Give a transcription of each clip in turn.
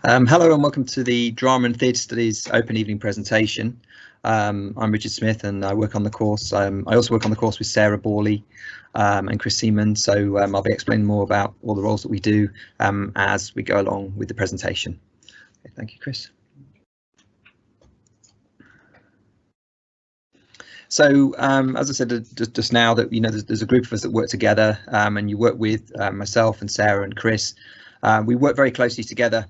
Hello and welcome to the Drama and Theatre Studies Open Evening presentation. I'm Richard Smith and I work on the course. I also work on the course with Sarah Borley and Chris Seaman, so I'll be explaining more about all the roles that we do as we go along with the presentation. Okay, thank you, Chris. So as I said just now, that there's a group of us that work together, and you work with myself and Sarah and Chris. We work very closely together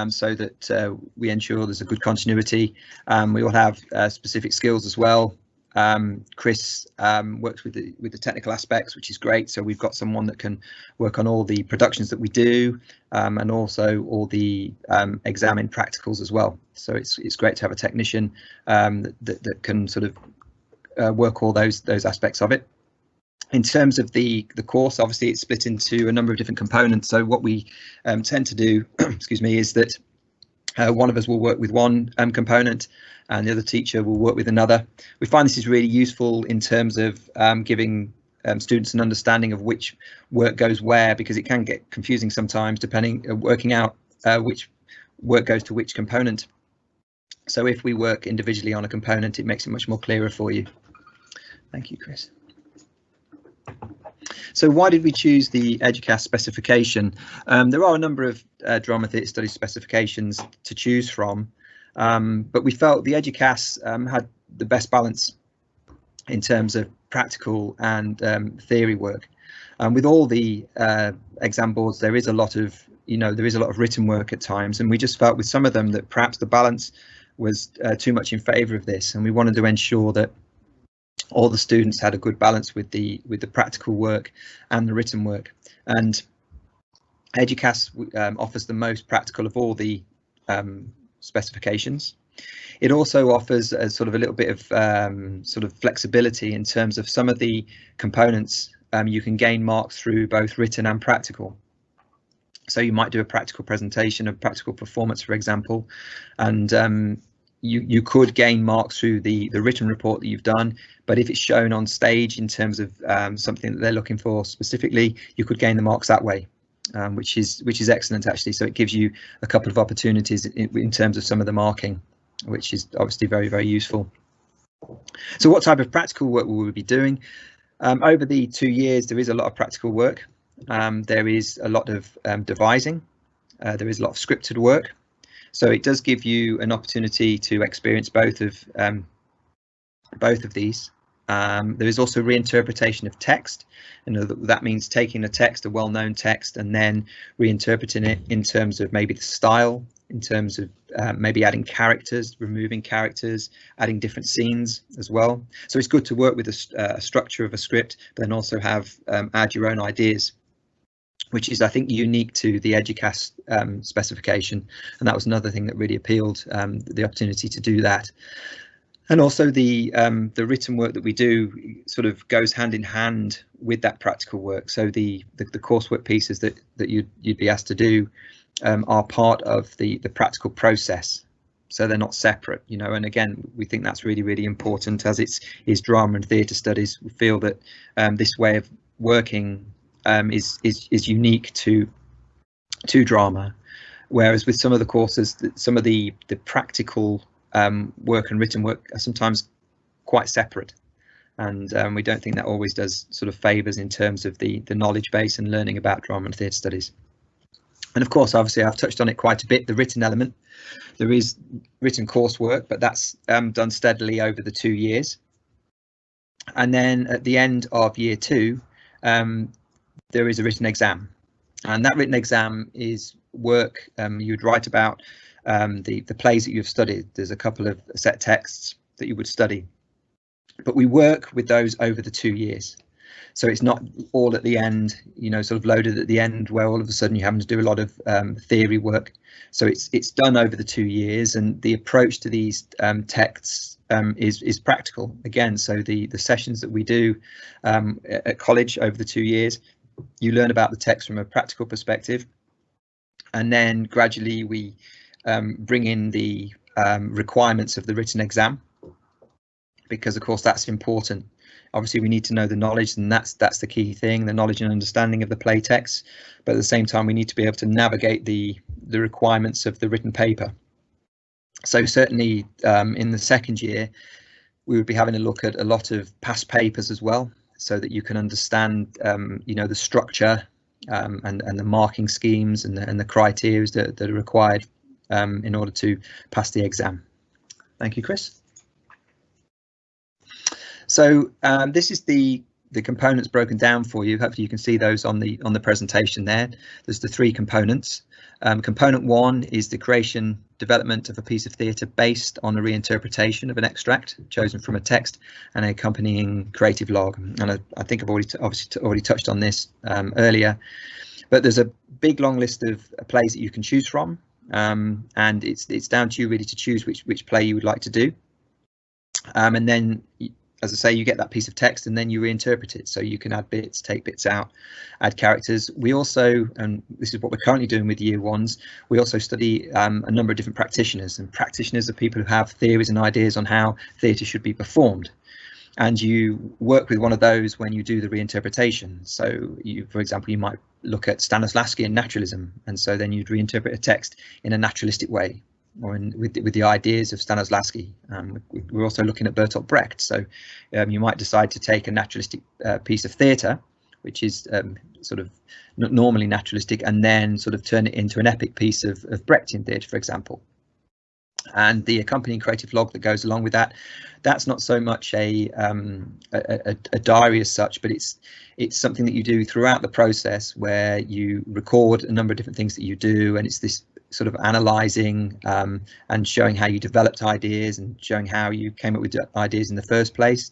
so that we ensure there's a good continuity. We all have specific skills as well. Chris works with the technical aspects, which is great. So we've got someone that can work on all the productions that we do, and also all the examine practicals as well. So it's great to have a technician that can sort of work all those aspects of it. In terms of the course, obviously it's split into a number of different components. So what we tend to do, excuse me, is that one of us will work with one component and the other teacher will work with another. We find this is really useful in terms of giving students an understanding of which work goes where, because it can get confusing sometimes working out which work goes to which component. So if we work individually on a component, it makes it much more clearer for you. Thank you, Chris. So why did we choose the Edgecast specification? There are a number of drama theatre studies specifications to choose from, but we felt the Edgecast had the best balance in terms of practical and theory work. With all the exam boards, there is a lot of written work at times, and we just felt with some of them that perhaps the balance was too much in favour of this, and we wanted to ensure that all the students had a good balance with the practical work and the written work. And Edgecast offers the most practical of all the specifications. It also offers a sort of a little bit of sort of flexibility in terms of some of the components. You can gain marks through both written and practical. So you might do a practical presentation, a practical performance, for example, and you could gain marks through the written report that you've done, but if it's shown on stage in terms of something that they're looking for specifically, you could gain the marks that way, which is excellent actually. So it gives you a couple of opportunities in terms of some of the marking, which is obviously very, very useful. So what type of practical work will we be doing? Over the 2 years, there is a lot of practical work. There is a lot of devising. There is a lot of scripted work. So it does give you an opportunity to experience both of these. There is also reinterpretation of text, and that means taking a text, a well-known text, and then reinterpreting it in terms of maybe the style, in terms of maybe adding characters, removing characters, adding different scenes as well. So it's good to work with a structure of a script, but then also add your own ideas, which is, I think, unique to the Edgecast specification, and that was another thing that really appealed, the opportunity to do that. And also the written work that we do sort of goes hand in hand with that practical work. So the coursework pieces that you'd be asked to do are part of the practical process, so they're not separate, and again, we think that's really, really important, as it's drama and theatre studies. We feel that this way of working is unique to drama, whereas with some of the courses, some of the practical work and written work are sometimes quite separate, and we don't think that always does sort of favours in terms of the knowledge base and learning about drama and theatre studies. And of course, obviously, I've touched on it quite a bit, the written element. There is written coursework, but that's done steadily over the 2 years. And then at the end of year 2, there is a written exam, and that written exam is work you'd write about the plays that you've studied. There's a couple of set texts that you would study, but we work with those over the 2 years. So it's not all at the end, sort of loaded at the end where all of a sudden you're having to do a lot of theory work. So it's done over the 2 years, and the approach to these texts is practical again. So the sessions that we do at college over the 2 years, you learn about the text from a practical perspective, and then gradually we bring in the requirements of the written exam, because of course that's important. Obviously we need to know the knowledge, and that's the key thing, the knowledge and understanding of the play text, but at the same time we need to be able to navigate the the requirements of the written paper. So certainly in the second year, we would be having a look at a lot of past papers as well, so that you can understand, the structure and the marking schemes and the criteria that are required in order to pass the exam. Thank you, Chris. So this is the components broken down for you. Hopefully you can see those on the presentation there. There's the three components. Component one is the creation, development of a piece of theatre based on a reinterpretation of an extract chosen from a text and an accompanying creative log. And I think I've already touched on this earlier, but there's a big long list of plays that you can choose from, and it's down to you really to choose which play you would like to do. And then, as I say, you get that piece of text and then you reinterpret it. So you can add bits, take bits out, add characters. We also, and this is what we're currently doing with year ones, we also study a number of different practitioners, and practitioners are people who have theories and ideas on how theatre should be performed. And you work with one of those when you do the reinterpretation. So for example, you might look at Stanislavski and naturalism, and so then you'd reinterpret a text in a naturalistic way, or with the ideas of Stanislavski. We're also looking at Bertolt Brecht, so you might decide to take a naturalistic piece of theatre, which is sort of normally naturalistic, and then sort of turn it into an epic piece of Brechtian theatre, for example. And the accompanying creative log that goes along with that, that's not so much a diary as such, but it's something that you do throughout the process, where you record a number of different things that you do, and it's this sort of analysing and showing how you developed ideas and showing how you came up with ideas in the first place.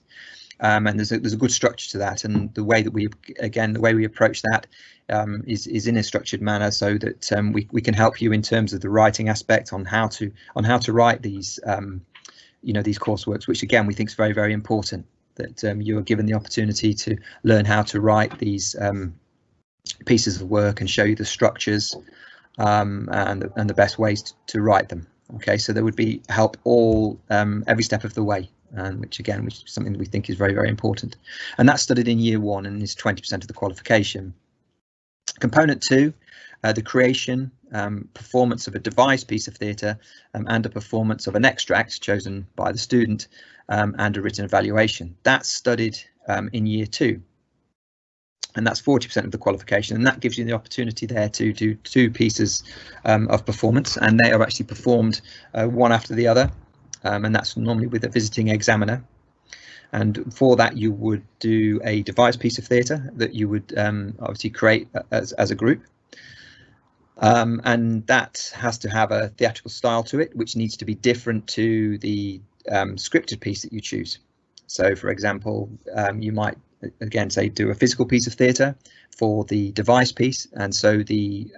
And there's a good structure to that, and the way that we approach that is in a structured manner, so that we can help you in terms of the writing aspect on how to write these these courseworks, which again we think is very, very important, that you are given the opportunity to learn how to write these pieces of work and show you the structures and the best ways to write them. Okay, so there would be help every step of the way, which is something that we think is very, very important, and that's studied in year one and is 20% of the qualification. Component two, the creation, performance of a devised piece of theatre and a performance of an extract chosen by the student, and a written evaluation. That's studied in year two, and that's 40% of the qualification, and that gives you the opportunity there to do two pieces of performance, and they are actually performed one after the other, and that's normally with a visiting examiner. And for that you would do a devised piece of theatre that you would obviously create as a group, and that has to have a theatrical style to it, which needs to be different to the scripted piece that you choose. So for example, you might again say do a physical piece of theatre for the devised piece, and so the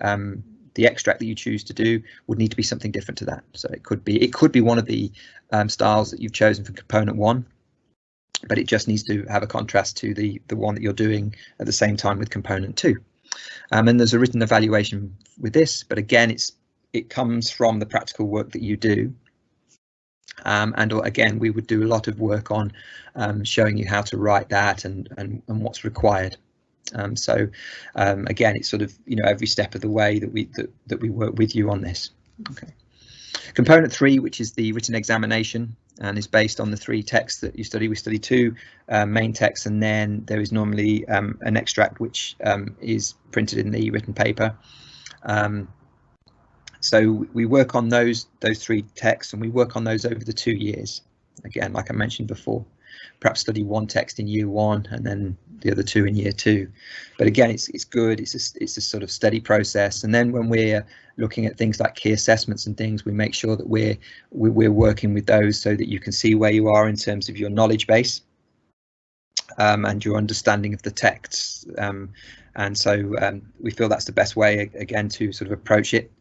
extract that you choose to do would need to be something different to that. So it could be one of the styles that you've chosen for component one, but it just needs to have a contrast to the one that you're doing at the same time with component two. And there's a written evaluation with this, but again it comes from the practical work that you do. And again, we would do a lot of work on showing you how to write that and what's required. So again, it's sort of every step of the way that we work with you on this. Okay. Component three, which is the written examination, and is based on the three texts that you study. We study two main texts, and then there is normally an extract which is printed in the written paper. So we work on those three texts, and we work on those over the 2 years. Again, like I mentioned before, perhaps study one text in year one and then the other two in year two. But again, it's good. It's a sort of steady process. And then when we're looking at things like key assessments and things, we make sure that we're working with those so that you can see where you are in terms of your knowledge base and your understanding of the texts. And so we feel that's the best way, again, to sort of approach it.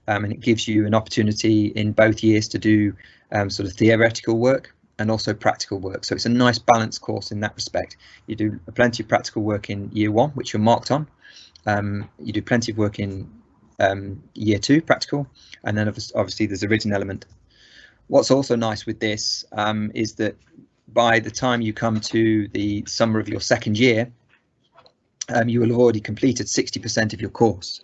And it gives you an opportunity in both years to do sort of theoretical work and also practical work. So it's a nice balanced course in that respect. You do plenty of practical work in year one, which you're marked on. You do plenty of work in year two, practical, and then obviously there's a written element. What's also nice with this is that by the time you come to the summer of your second year, you will have already completed 60% of your course.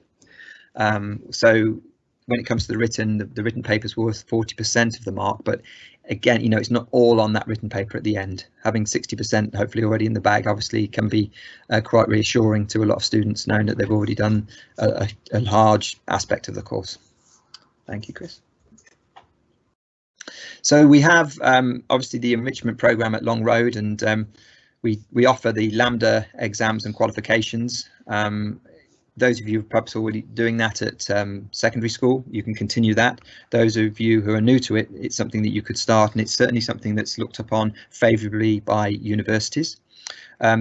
So when it comes to the written paper's worth 40% of the mark, but again, you know, it's not all on that written paper at the end. Having 60% hopefully already in the bag obviously can be quite reassuring to a lot of students, knowing that they've already done a large aspect of the course. Thank you, Chris. So we have obviously the enrichment program at Long Road, and we offer the Lambda exams and qualifications. Those of you who are perhaps already doing that at secondary school, you can continue that. Those of you who are new to it, it's something that you could start, and it's certainly something that's looked upon favourably by universities.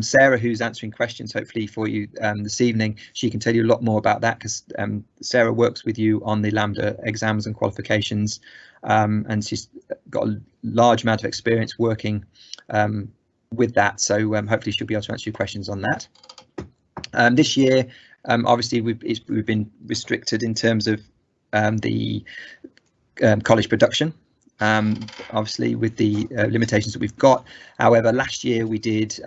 Sarah, who's answering questions hopefully for you this evening, she can tell you a lot more about that, because Sarah works with you on the Lambda exams and qualifications, and she's got a large amount of experience working with that, so hopefully she'll be able to answer your questions on that. This year, obviously we've been restricted in terms of the college production, obviously with the limitations that we've got. However, last year we did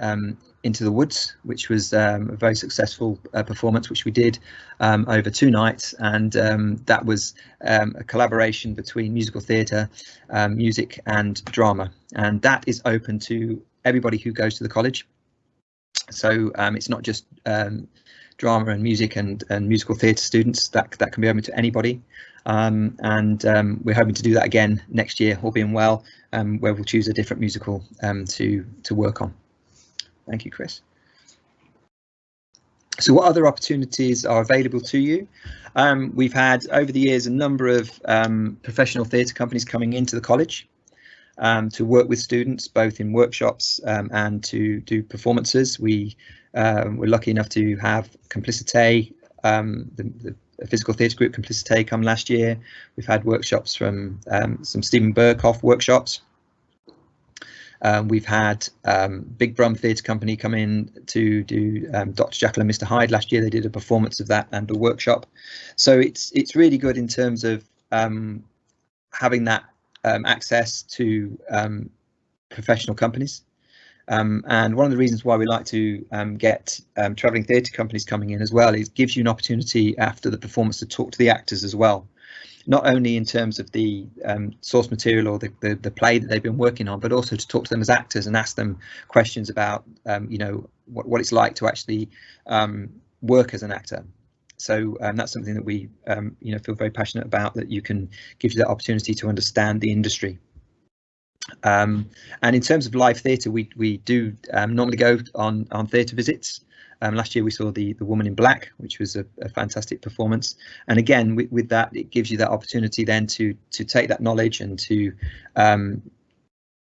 Into the Woods, which was a very successful performance, which we did over 2 nights, and that was a collaboration between musical theatre, music and drama, and that is open to everybody who goes to the college. So it's not just drama and music and musical theatre students, that can be open to anybody, and we're hoping to do that again next year, all being well, where we'll choose a different musical to work on. Thank you, Chris. So what other opportunities are available to you? We've had over the years a number of professional theatre companies coming into the college to work with students, both in workshops and to do performances. We're lucky enough to have Complicité, the physical theatre group Complicité, come last year. We've had workshops from some Stephen Burkhoff workshops. We've had Big Brum Theatre Company come in to do Dr. Jekyll and Mr. Hyde last year. They did a performance of that and a workshop. So it's really good in terms of having that access to professional companies. And one of the reasons why we like to get travelling theatre companies coming in as well is it gives you an opportunity after the performance to talk to the actors as well, not only in terms of the source material or the play that they've been working on, but also to talk to them as actors and ask them questions about you know, what it's like to actually work as an actor. So that's something that we you know, feel very passionate about, that you can give you that opportunity to understand the industry. And in terms of live theatre, we do normally go on theatre visits. Last year we saw the Woman in Black, which was a fantastic performance, and again with that, it gives you that opportunity then to take that knowledge and to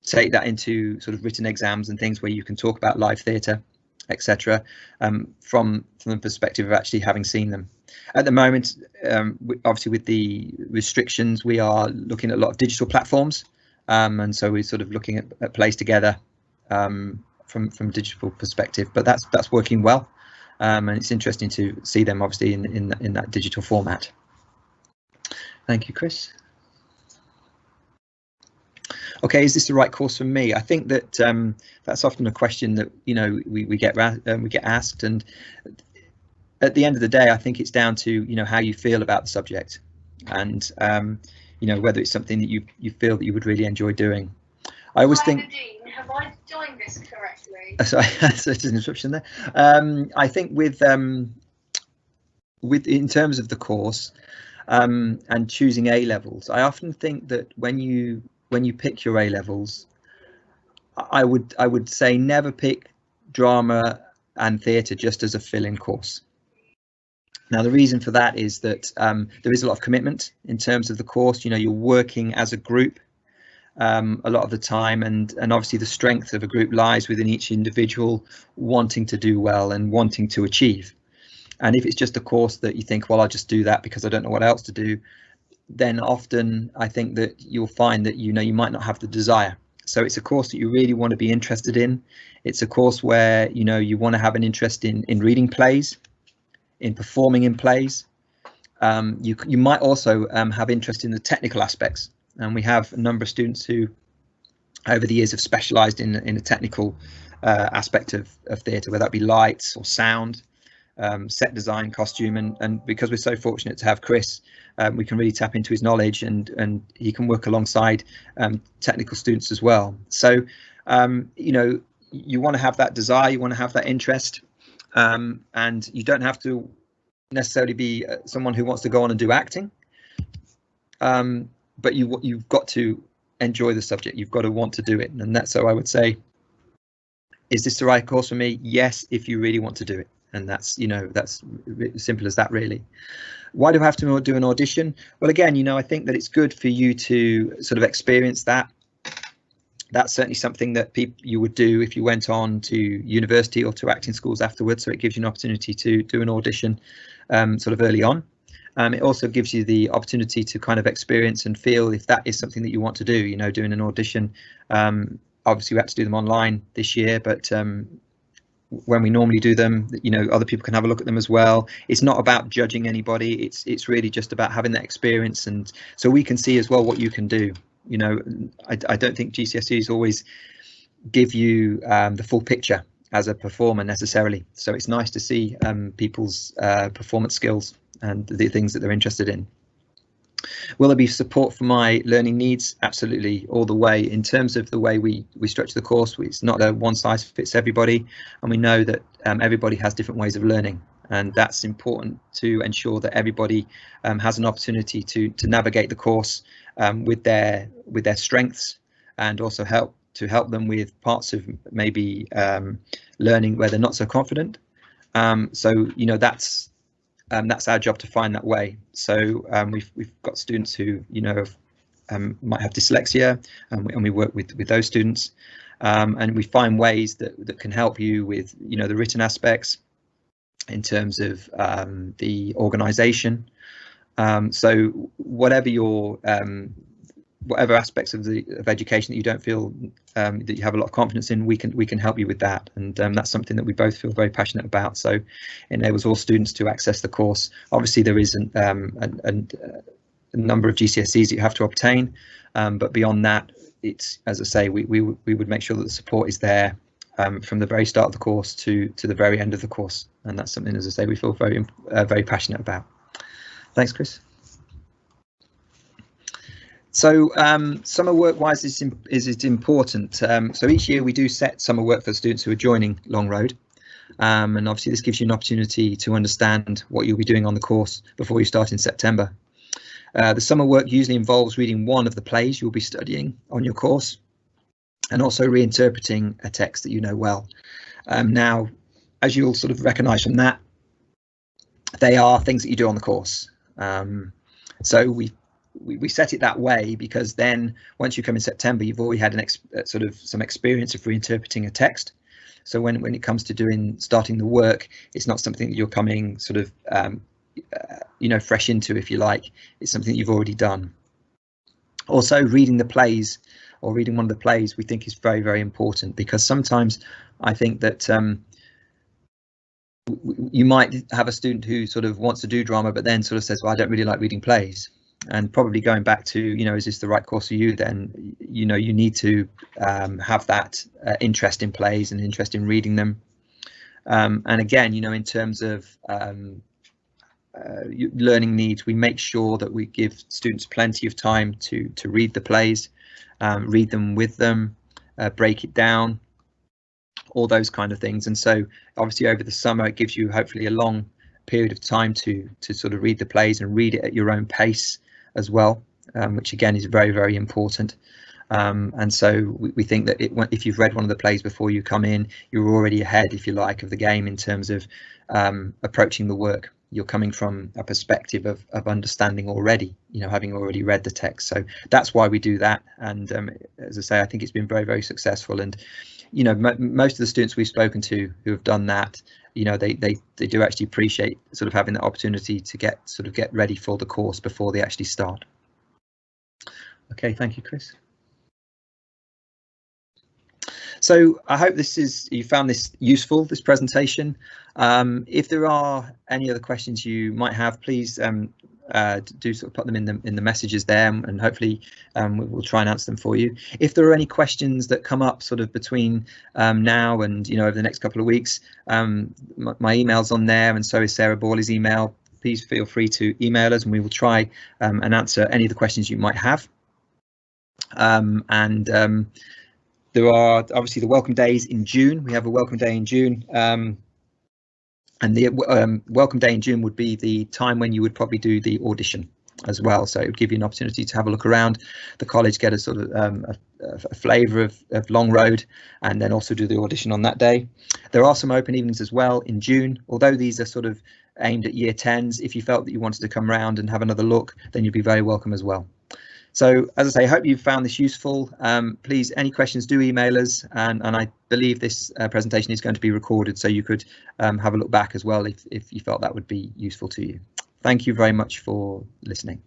take that into sort of written exams and things where you can talk about live theatre, etc., from the perspective of actually having seen them. At the moment, obviously with the restrictions, we are looking at a lot of digital platforms, and so we're sort of looking at Plays Together from a digital perspective, but that's working well, and it's interesting to see them obviously in that digital format. Thank you, Chris. Okay, is this the right course for me? I think that that's often a question that, you know, we get asked, and at the end of the day, I think it's down to, you know, how you feel about the subject, and you know, whether it's something that you feel that you would really enjoy doing. I always think. Dean, have I joined this correctly? Sorry, there's an interruption there. I think with in terms of the course and choosing A levels, I often think that when you pick your A levels, I would say never pick drama and theatre just as a fill-in course. Now, the reason for that is that there is a lot of commitment in terms of the course. You know, you're working as a group a lot of the time, and obviously the strength of a group lies within each individual wanting to do well and wanting to achieve. And if it's just a course that you think, well, I'll just do that because I don't know what else to do, then often I think that you'll find that, you know, you might not have the desire. So it's a course that you really want to be interested in. It's a course where, you know, you want to have an interest in reading plays, in performing in plays. You might also have interest in the technical aspects, and we have a number of students who over the years have specialised in a technical aspect of theatre, whether that be lights or sound, set design, costume, and because we're so fortunate to have Chris, we can really tap into his knowledge, and he can work alongside technical students as well. So you know, you want to have that desire, you want to have that interest, and you don't have to necessarily be someone who wants to go on and do acting, but you've got to enjoy the subject, you've got to want to do it. And that's, so I would say, is this the right course for me? Yes, if you really want to do it. And that's, you know, that's simple as that, really. Why do I have to do an audition? Well, again, you know, I think that it's good for you to sort of experience that. That's certainly something that you would do if you went on to university or to acting schools afterwards. So it gives you an opportunity to do an audition sort of early on. It also gives you the opportunity to kind of experience and feel if that is something that you want to do, you know, doing an audition. Obviously we had to do them online this year, but when we normally do them, you know, other people can have a look at them as well. It's not about judging anybody, it's really just about having that experience, and so we can see as well what you can do. You know, I don't think GCSEs always give you the full picture as a performer necessarily, so it's nice to see people's performance skills and the things that they're interested in. Will there be support for my learning needs? Absolutely, all the way. In terms of the way we structure the course, it's not a one size fits everybody, and we know that everybody has different ways of learning, and that's important to ensure that everybody has an opportunity to navigate the course with their strengths, and also help them with parts of maybe learning where they're not so confident. So, you know, that's our job to find that way. So we've got students who, you know, might have dyslexia, and we work with those students, and we find ways that can help you with, you know, the written aspects in terms of the organisation. So whatever your whatever aspects of education that you don't feel that you have a lot of confidence in, we can help you with that, and that's something that we both feel very passionate about. So it enables all students to access the course. Obviously there is a number of GCSEs that you have to obtain, but beyond that, it's, as I say, we would make sure that the support is there from the very start of the course to the very end of the course, and that's something, as I say, we feel very passionate about. Thanks, Chris. So summer work wise is important. So each year we do set summer work for students who are joining Long Road, and obviously this gives you an opportunity to understand what you'll be doing on the course before you start in September. The summer work usually involves reading one of the plays you'll be studying on your course, and also reinterpreting a text that you know well. Now, as you'll sort of recognise from that, they are things that you do on the course. So we set it that way because then once you come in September, you've already had some experience of reinterpreting a text. So when it comes to starting the work, it's not something that you're coming sort of you know, fresh into, if you like. It's something you've already done. Also, reading the plays or reading one of the plays we think is very important, because sometimes I think that you might have a student who sort of wants to do drama but then sort of says, well, I don't really like reading plays. And probably going back to, you know, is this the right course for you? Then, you know, you need to have that interest in plays and interest in reading them. And again, you know, in terms of learning needs, we make sure that we give students plenty of time to read the plays, read them with them, break it down, all those kind of things. And so obviously over the summer it gives you hopefully a long period of time to sort of read the plays and read it at your own pace as well, which again is very important. And so we think that if you've read one of the plays before you come in, you're already ahead, if you like, of the game in terms of approaching the work. You're coming from a perspective of understanding already, you know, having already read the text. So that's why we do that. And as I say, I think it's been very successful. And you know, most of the students we've spoken to who have done that, you know, they do actually appreciate sort of having the opportunity to get ready for the course before they actually start. Okay, thank you, Chris. So I hope you found this useful, this presentation. If there are any other questions you might have, please do sort of put them in the messages there, and hopefully we'll try and answer them for you. If there are any questions that come up sort of between now and over the next couple of weeks, my email's on there, and so is Sarah Borley's email. Please feel free to email us, and we will try and answer any of the questions you might have. There are obviously the welcome days in June. We have a welcome day in June. And the welcome day in June would be the time when you would probably do the audition as well. So it would give you an opportunity to have a look around the college, get a sort of a flavour of Long Road, and then also do the audition on that day. There are some open evenings as well in June, although these are sort of aimed at year 10s. If you felt that you wanted to come round and have another look, then you'd be very welcome as well. So as I say, I hope you've found this useful. Please, any questions, do email us, and I believe this presentation is going to be recorded, so you could have a look back as well if you felt that would be useful to you. Thank you very much for listening.